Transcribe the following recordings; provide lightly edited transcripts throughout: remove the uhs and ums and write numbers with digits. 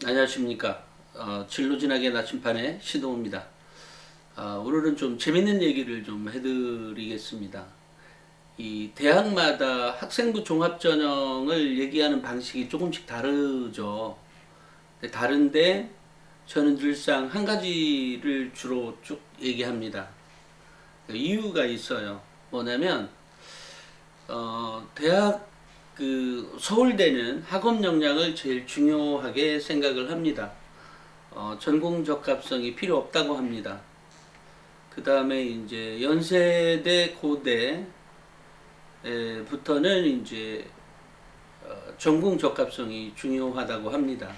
안녕하십니까. 진로진학의 나침판의 신동호입니다. 오늘은 좀 재밌는 얘기를 좀 해드리겠습니다. 이 대학마다 학생부 종합전형을 얘기하는 방식이 조금씩 다르죠. 다른데 저는 늘상 한 가지를 주로 쭉 얘기합니다. 이유가 있어요. 뭐냐면 대학 서울대는 학업 역량을 제일 중요하게 생각을 합니다. 전공 적합성이 필요 없다고 합니다. 그 다음에 이제 연세대, 고대부터는 이제 전공 적합성이 중요하다고 합니다.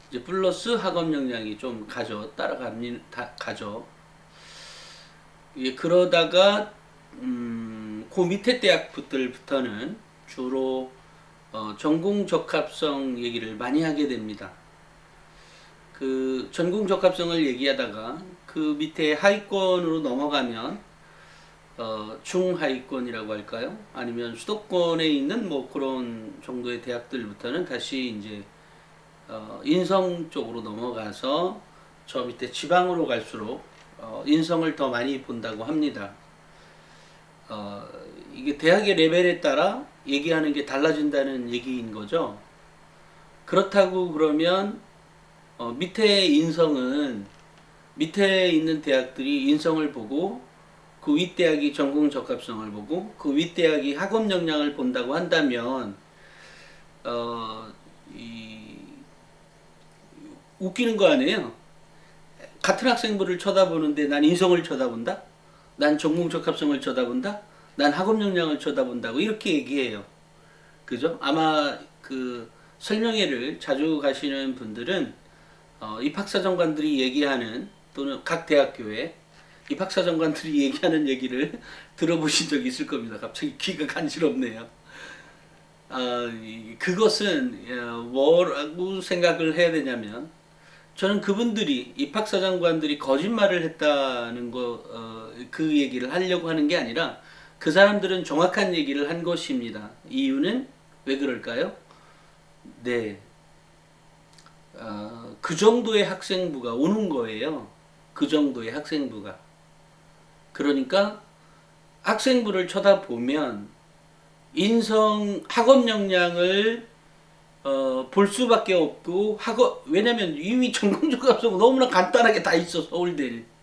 이제 플러스 학업 역량이 좀 가죠. 예, 그러다가 그 밑에 대학들부터는 주로 전공 적합성 얘기를 많이 하게 됩니다. 그 전공 적합성을 얘기하다가 그 밑에 하위권으로 넘어가면 중하위권이라고 할까요? 아니면 수도권에 있는 뭐 그런 정도의 대학들부터는 다시 이제 인성 쪽으로 넘어가서 저 밑에 지방으로 갈수록 인성을 더 많이 본다고 합니다. 이게 대학의 레벨에 따라 얘기하는 게 달라진다는 얘기인 거죠. 그렇다고 그러면 밑에 있는 대학들이 인성을 보고 그 윗대학이 전공 적합성을 보고 그 윗대학이 학업 역량을 본다고 한다면 어, 이, 웃기는 거 아니에요? 같은 학생부를 쳐다보는데 난 인성을 쳐다본다? 난 전공 적합성을 쳐다본다? 난 학업 역량을 쳐다본다고 이렇게 얘기해요. 그죠? 아마 그 설명회를 자주 가시는 분들은 입학사정관들이 얘기하는 또는 각 대학교에 입학사정관들이 얘기하는 얘기를 들어보신 적이 있을 겁니다. 갑자기 귀가 간지럽네요. 그것은 뭐라고 생각을 해야 되냐면 저는 그분들이 입학사정관들이 거짓말을 했다는 그 얘기를 하려고 하는 게 아니라 그 사람들은 정확한 얘기를 한 것입니다. 이유는 왜 그럴까요? 네, 그 정도의 학생부가 오는 거예요. 그 정도의 학생부가. 그러니까 학생부를 쳐다보면 학업 역량을 볼 수밖에 없고 왜냐면 이미 전공적 합성은 너무나 간단하게 다 있어 서울대는.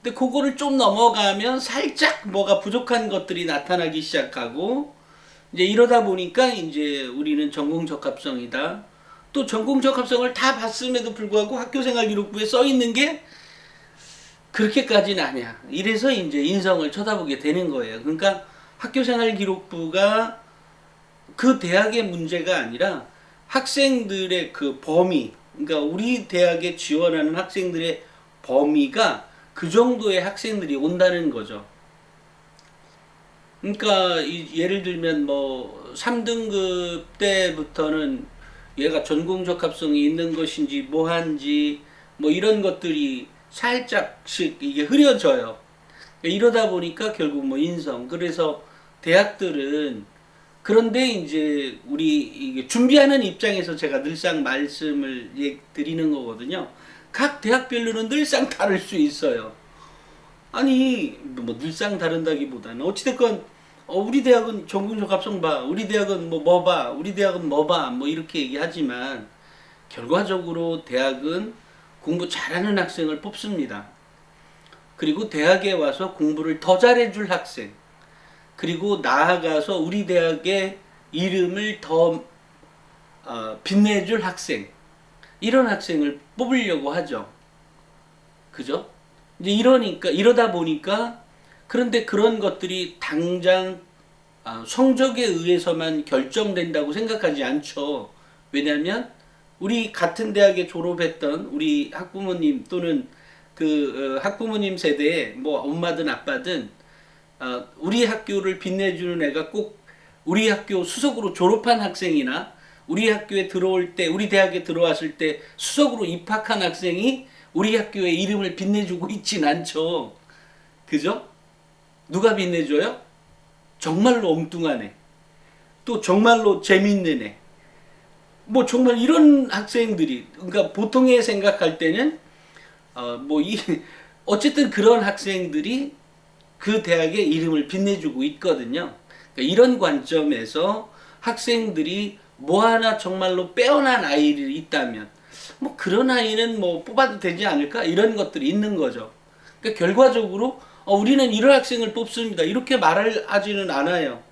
근데 그거를 좀 넘어가면 살짝 뭐가 부족한 것들이 나타나기 시작하고 이제 이러다 보니까 이제 우리는 전공 적합성이다. 또 전공 적합성을 다 봤음에도 불구하고 학교생활 기록부에 써 있는 게 그렇게까지는 아니야. 이래서 이제 인성을 쳐다보게 되는 거예요. 그러니까 학교생활 기록부가 그 대학의 문제가 아니라 학생들의 그 범위, 그러니까 우리 대학에 지원하는 학생들의 범위가 그 정도의 학생들이 온다는 거죠. 그러니까 예를 들면 뭐 3등급 때부터는 얘가 전공 적합성이 있는 것인지 뭐한지 뭐 이런 것들이 살짝씩 이게 흐려져요. 이러다 보니까 결국 뭐 인성. 그래서 대학들은 그런데 이제 우리 이게 준비하는 입장에서 제가 늘상 말씀을 드리는 거거든요. 각 대학별로는 늘상 다를 수 있어요. 아니 뭐 늘상 다른다기보다는 어찌됐건 우리 대학은 전공적 합성 봐, 우리 대학은 뭐 봐, 우리 대학은 뭐 봐, 뭐 이렇게 얘기하지만 결과적으로 대학은 공부 잘하는 학생을 뽑습니다. 그리고 대학에 와서 공부를 더 잘해줄 학생, 그리고 나아가서 우리 대학의 이름을 더 빛내줄 학생, 이런 학생을 뽑으려고 하죠. 그죠? 이제 이러다 보니까 그런데 그런 것들이 당장 성적에 의해서만 결정된다고 생각하지 않죠. 왜냐하면 우리 같은 대학에 졸업했던 우리 학부모님 또는 학부모님 세대에 뭐 엄마든 아빠든 우리 학교를 빛내주는 애가 꼭 우리 학교 수석으로 졸업한 학생이나 우리 학교에 들어올 때 우리 대학에 들어왔을 때 수석으로 입학한 학생이 우리 학교의 이름을 빛내주고 있진 않죠. 그죠? 누가 빛내줘요? 정말로 엉뚱한 애. 또 정말로 재밌는 애. 뭐 정말 이런 학생들이, 그러니까 보통의 생각할 때는 어쨌든 그런 학생들이 그 대학의 이름을 빛내주고 있거든요. 그러니까 이런 관점에서 학생들이 뭐 하나 정말로 빼어난 아이들이 있다면 뭐 그런 아이는 뭐 뽑아도 되지 않을까, 이런 것들이 있는 거죠. 그러니까 결과적으로 우리는 이런 학생을 뽑습니다, 이렇게 말을 하지는 않아요.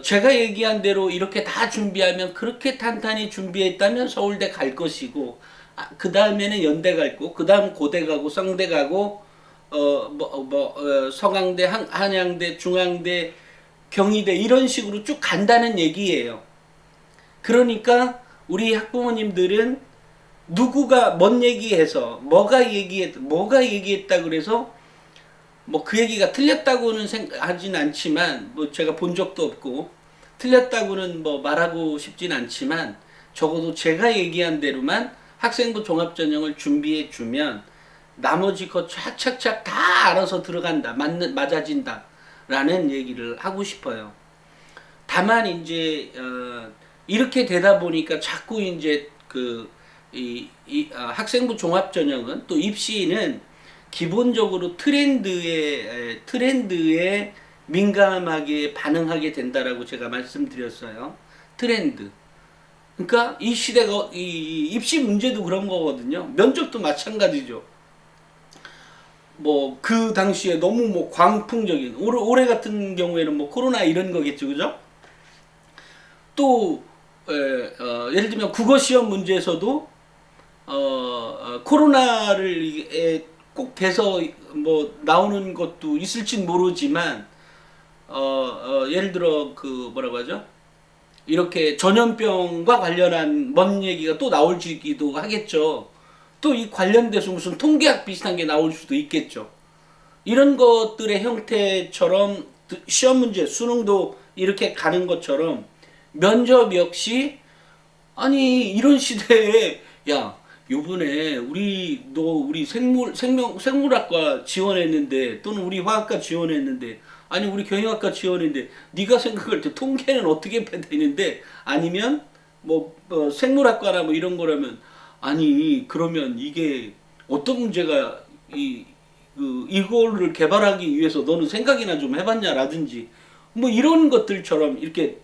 제가 얘기한 대로 이렇게 다 준비하면, 그렇게 탄탄히 준비했다면 서울대 갈 것이고, 그 다음에는 연대 갈 거고, 그 다음 고대 가고, 성대 가고, 서강대, 한양대, 중앙대, 경희대, 이런 식으로 쭉 간다는 얘기예요. 그러니까 우리 학부모님들은 누구가 뭔 얘기해서, 뭐가 얘기했다 그래서 뭐 그 얘기가 틀렸다고는 하진 않지만, 뭐 제가 본 적도 없고 틀렸다고는 뭐 말하고 싶진 않지만, 적어도 제가 얘기한 대로만 학생부 종합전형을 준비해 주면 나머지 거 착착착 다 알아서 들어간다, 맞아진다 라는 얘기를 하고 싶어요. 다만 이제 이렇게 되다 보니까 자꾸 이제 학생부 종합전형은, 또 입시는 기본적으로 트렌드에 민감하게 반응하게 된다라고 제가 말씀드렸어요. 트렌드. 그러니까 이 시대가, 이 입시 문제도 그런 거거든요. 면접도 마찬가지죠. 뭐 그 당시에 너무 뭐 광풍적인, 올해 같은 경우에는 뭐 코로나 이런 거겠죠, 그죠? 또 예를 들면 국어 시험 문제에서도 코로나를 꼭 대서 뭐 나오는 것도 있을진 모르지만, 예를 들어 그 뭐라고 하죠? 이렇게 전염병과 관련한 먼 얘기가 또 나올지도 하겠죠. 또 이 관련돼서 무슨 통계학 비슷한 게 나올 수도 있겠죠. 이런 것들의 형태처럼 시험 문제, 수능도 이렇게 가는 것처럼 면접 역시, 아니 이런 시대에, 야 요번에 우리 생물학과 지원했는데, 또는 우리 화학과 지원했는데, 아니 우리 경영학과 지원했는데, 네가 생각할 때 통계는 어떻게 되는데, 아니면 생물학과나 뭐 이런 거라면, 아니 그러면 이게 어떤 문제가, 이거를 개발하기 위해서 너는 생각이나 좀 해봤냐라든지, 뭐 이런 것들처럼 이렇게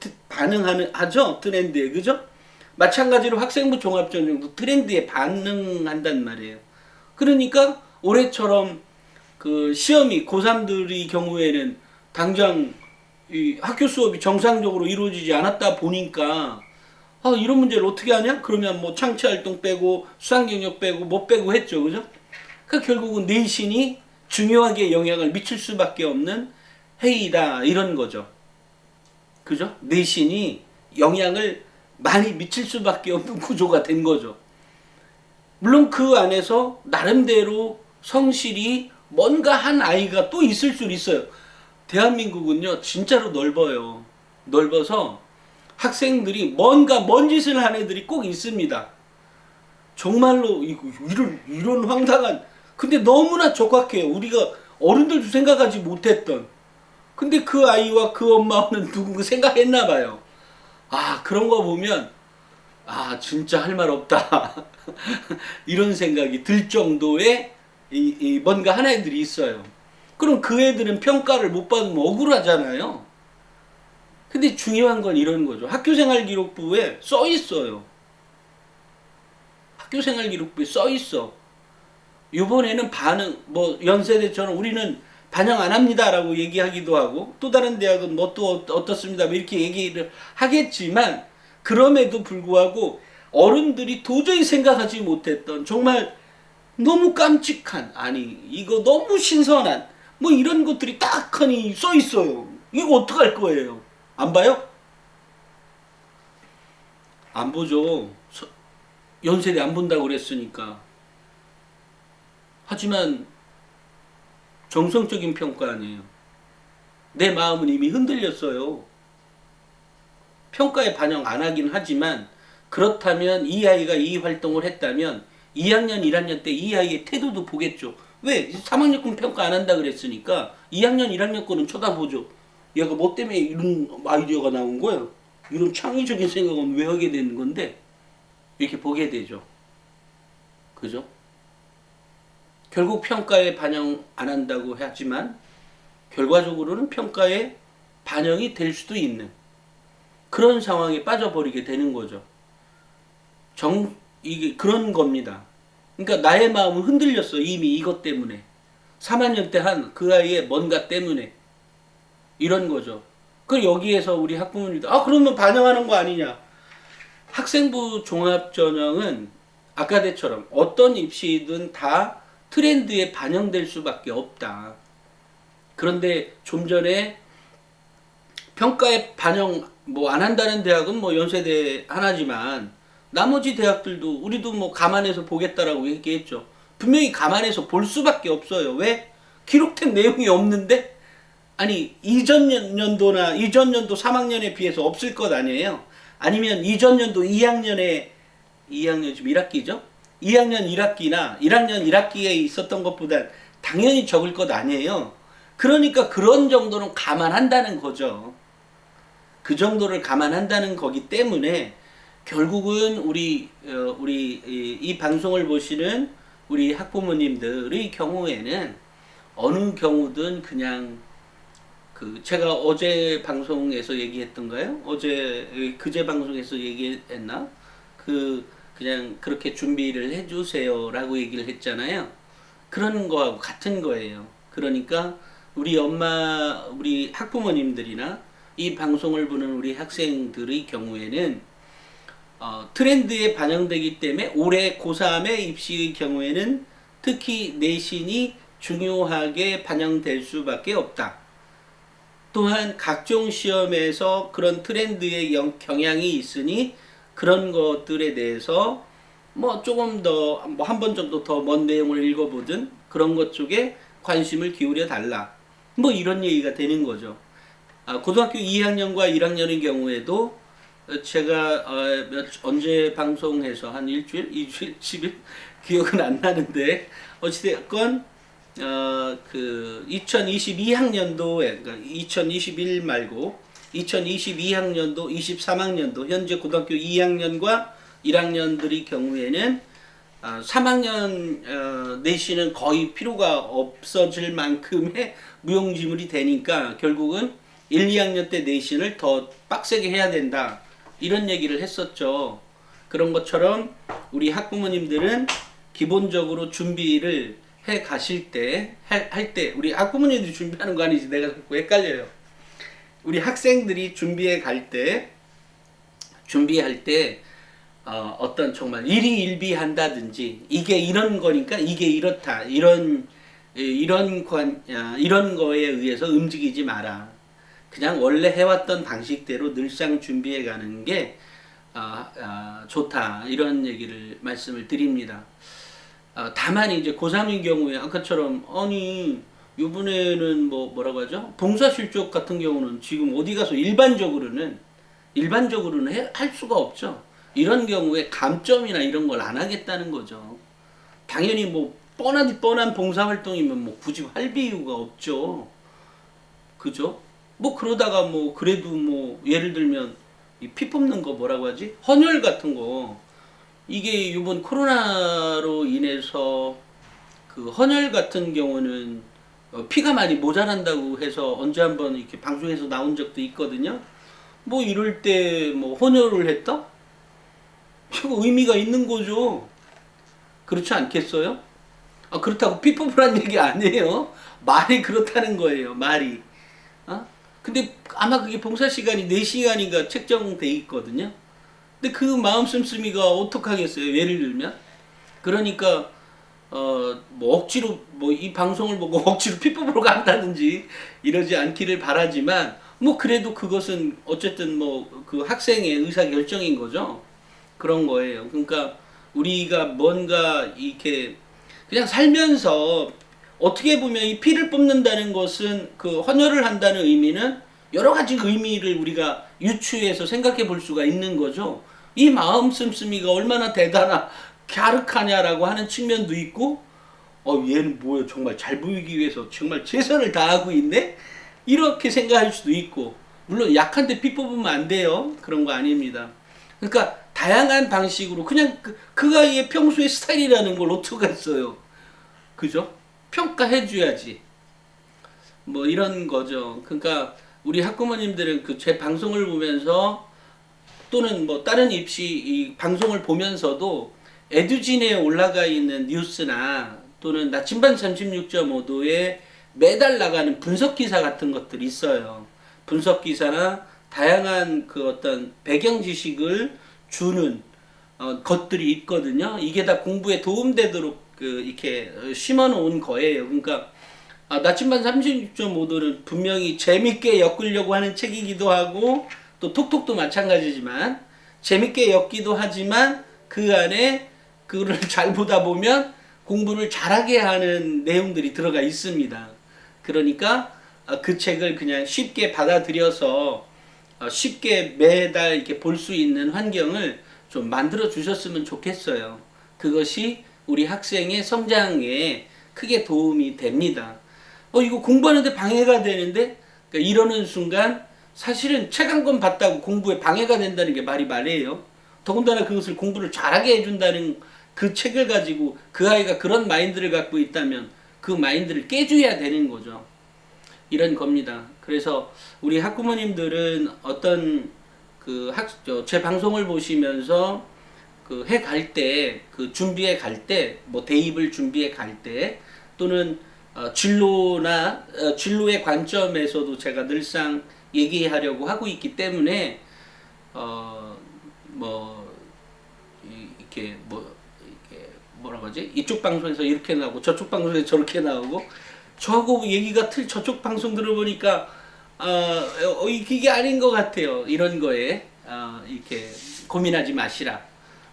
하죠, 트렌드에. 그죠? 마찬가지로 학생부 종합전형도 트렌드에 반응한단 말이에요. 그러니까 올해처럼 그 시험이 고3들의 경우에는 당장 이 학교 수업이 정상적으로 이루어지지 않았다 보니까, 이런 문제를 어떻게 하냐? 그러면 뭐 창체활동 빼고 수상경력 빼고 못 빼고 했죠, 그죠? 그러니까 결국은 내신이 중요하게 영향을 미칠 수밖에 없는 해이다, 이런 거죠. 그죠? 내신이 영향을 많이 미칠 수밖에 없는 구조가 된 거죠. 물론 그 안에서 나름대로 성실히 뭔가 한 아이가 또 있을 수 있어요. 대한민국은요 진짜로 넓어요. 넓어서 학생들이 뭔 짓을 한 애들이 꼭 있습니다. 정말로 이런 황당한, 근데 너무나 적확해요. 우리가 어른들도 생각하지 못했던. 근데 그 아이와 그 엄마는 누군가 생각했나 봐요. 그런 거 보면 진짜 할 말 없다 이런 생각이 들 정도의 뭔가 한 애들이 있어요. 그럼 그 애들은 평가를 못 받으면 억울하잖아요. 근데 중요한 건 이런 거죠. 학교생활기록부에 써 있어요. 학교생활기록부에 써 있어. 이번에는 연세대처럼 우리는 반영 안 합니다라고 얘기하기도 하고, 또 다른 대학은 뭐 또 어떻습니다 이렇게 얘기를 하겠지만, 그럼에도 불구하고 어른들이 도저히 생각하지 못했던, 정말 너무 깜찍한, 아니 이거 너무 신선한 뭐 이런 것들이 딱하니 써 있어요. 이거 어떡할 거예요? 안 봐요? 안 보죠. 연세대 안 본다고 그랬으니까. 하지만 정성적인 평가 아니에요. 내 마음은 이미 흔들렸어요. 평가에 반영 안 하긴 하지만, 그렇다면 이 아이가 이 활동을 했다면 2학년 1학년 때 이 아이의 태도도 보겠죠. 왜? 3학년 건 평가 안 한다 그랬으니까 2학년 1학년 거는 쳐다보죠. 얘가 뭐 때문에 이런 아이디어가 나온 거야? 이런 창의적인 생각은 왜 하게 되는 건데? 이렇게 보게 되죠. 그죠? 결국 평가에 반영 안 한다고 하지만 결과적으로는 평가에 반영이 될 수도 있는 그런 상황에 빠져버리게 되는 거죠. 이게 그런 겁니다. 그러니까 나의 마음은 흔들렸어. 이미 이것 때문에. 3학년 때 한 그 아이의 뭔가 때문에. 이런 거죠. 그 여기에서 우리 학부모님들, 그러면 반영하는 거 아니냐. 학생부 종합전형은 아까 때처럼 어떤 입시든 다 트렌드에 반영될 수밖에 없다. 그런데 좀 전에 평가에 반영 뭐 안 한다는 대학은 뭐 연세대 하나지만 나머지 대학들도 우리도 뭐 감안해서 보겠다라고 얘기했죠. 분명히 감안해서 볼 수밖에 없어요. 왜? 기록된 내용이 없는데? 아니 이전 연도나 이전 연도 3학년에 비해서 없을 것 아니에요. 아니면 이전 연도 2학년 지금 1학기죠? 2학년 1학기나 1학년 1학기에 있었던 것보다 당연히 적을 것 아니에요. 그러니까 그런 정도는 감안한다는 거죠. 그 정도를 감안한다는 거기 때문에 결국은 우리 이 방송을 보시는 우리 학부모님들의 경우에는 어느 경우든 그냥 제가 어제 방송에서 얘기했던가요? 그제 방송에서 얘기했나? 그냥 그렇게 준비를 해주세요라고 얘기를 했잖아요. 그런 거하고 같은 거예요. 그러니까 우리 학부모님들이나 이 방송을 보는 우리 학생들의 경우에는 트렌드에 반영되기 때문에 올해 고3의 입시의 경우에는 특히 내신이 중요하게 반영될 수밖에 없다. 또한 각종 시험에서 그런 트렌드의 경향이 있으니 그런 것들에 대해서 뭐 조금 더 뭐 한 번 정도 더 먼 내용을 읽어보든 그런 것 쪽에 관심을 기울여 달라. 뭐 이런 얘기가 되는 거죠. 고등학교 2학년과 1학년의 경우에도 제가 언제 방송해서 한 일주일, 2주일, 10일 기억은 안 나는데 어찌됐건 2022학년도에 그러니까 2021 말고 2022학년도, 23학년도 현재 고등학교 2학년과 1학년들의 경우에는 3학년 내신은 거의 필요가 없어질 만큼의 무용지물이 되니까 결국은 1, 2학년 때 내신을 더 빡세게 해야 된다. 이런 얘기를 했었죠. 그런 것처럼 우리 학부모님들은 기본적으로 준비를 해 가실 때, 할 때, 우리 학부모님들이 준비하는 거 아니지? 내가 자꾸 헷갈려요. 우리 학생들이 준비할 때, 어떤 정말 일희일비한다든지, 이게 이런 거니까 이게 이렇다. 이런 거에 의해서 움직이지 마라. 그냥 원래 해왔던 방식대로 늘상 준비해 가는 게 좋다. 이런 얘기를 말씀을 드립니다. 다만 이제 고3인 경우에 아까처럼 아니 이번에는 뭐라고 하죠? 봉사실적 같은 경우는 지금 어디 가서 일반적으로는 할 수가 없죠. 이런 경우에 감점이나 이런 걸 안 하겠다는 거죠. 당연히 뭐 뻔한 봉사활동이면 뭐 굳이 할 이유가 없죠. 그죠? 뭐 그러다가 뭐 그래도 뭐 예를 들면 이 피 뽑는 거 뭐라고 하지? 헌혈 같은 거 이게 이번 코로나로 인해서 그 헌혈 같은 경우는 피가 많이 모자란다고 해서 언제 한번 이렇게 방송에서 나온 적도 있거든요. 뭐 이럴 때 뭐 헌혈을 했다? 이거 의미가 있는 거죠. 그렇지 않겠어요? 그렇다고 피 뽑으란 얘기 아니에요. 말이 그렇다는 거예요. 말이. 근데 아마 그게 봉사 시간이 4시간인가 책정돼 있거든요. 근데 그 마음 씀씀이가 어떡하겠어요. 예를 들면. 그러니까 뭐 억지로 뭐 이 방송을 보고 억지로 피 뽑으러 간다든지 이러지 않기를 바라지만 뭐 그래도 그것은 어쨌든 뭐 그 학생의 의사 결정인 거죠. 그런 거예요. 그러니까 우리가 뭔가 이렇게 그냥 살면서 어떻게 보면 이 피를 뽑는다는 것은 그 헌혈을 한다는 의미는 여러 가지 의미를 우리가 유추해서 생각해 볼 수가 있는 거죠. 이 마음 씀씀이가 얼마나 갸륵하냐라고 하는 측면도 있고, 얘는 뭐야 정말 잘 보이기 위해서 정말 최선을 다하고 있네? 이렇게 생각할 수도 있고, 물론 약한데 피 뽑으면 안 돼요. 그런 거 아닙니다. 그러니까 다양한 방식으로 그냥 그 아이의 평소의 스타일이라는 걸 어떡하겠어요. 그죠? 평가해줘야지. 뭐 이런 거죠. 그러니까 우리 학부모님들은 그 제 방송을 보면서 또는 뭐 다른 입시 이 방송을 보면서도 에듀진에 올라가 있는 뉴스나 또는 나침반 36.5도에 매달 나가는 분석 기사 같은 것들이 있어요. 분석 기사나 다양한 그 어떤 배경 지식을 주는 것들이 있거든요. 이게 다 공부에 도움되도록 그 이렇게 심어 놓은 거예요. 그러니까 나침반 36.5도는 분명히 재밌게 엮으려고 하는 책이기도 하고 또 톡톡도 마찬가지지만 재밌게 엮기도 하지만 그 안에 그거를 잘 보다 보면 공부를 잘하게 하는 내용들이 들어가 있습니다. 그러니까 그 책을 그냥 쉽게 받아들여서 쉽게 매달 이렇게 볼 수 있는 환경을 좀 만들어 주셨으면 좋겠어요. 그것이 우리 학생의 성장에 크게 도움이 됩니다. 이거 공부하는데 방해가 되는데? 그러니까 이러는 순간 사실은 책 한 권 봤다고 공부에 방해가 된다는 게 말이에요. 더군다나 그것을 공부를 잘하게 해준다는 그 책을 가지고 그 아이가 그런 마인드를 갖고 있다면 그 마인드를 깨줘야 되는 거죠. 이런 겁니다. 그래서 우리 학부모님들은 어떤 제 방송을 보시면서 그 해 갈 때, 그 준비해 갈 때, 뭐 대입을 준비해 갈 때, 또는 진로의 관점에서도 제가 늘상 얘기하려고 하고 있기 때문에 이렇게 뭐라 그러지? 이쪽 방송에서 이렇게 나오고 저쪽 방송에서 저렇게 나오고 저하고 얘기가 저쪽 방송 들어보니까 이게 아닌 것 같아요. 이런 거에 이렇게 고민하지 마시라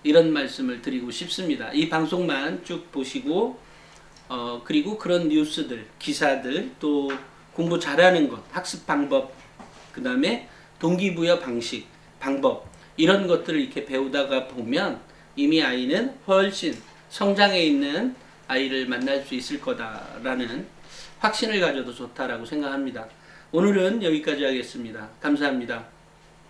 이런 말씀을 드리고 싶습니다. 이 방송만 쭉 보시고 그리고 그런 뉴스들, 기사들, 또 공부 잘하는 것, 학습 방법, 그 다음에 동기부여 방식, 방법 이런 것들을 이렇게 배우다가 보면 이미 아이는 훨씬 성장해 있는 아이를 만날 수 있을 거다라는 확신을 가져도 좋다라고 생각합니다. 오늘은 여기까지 하겠습니다. 감사합니다.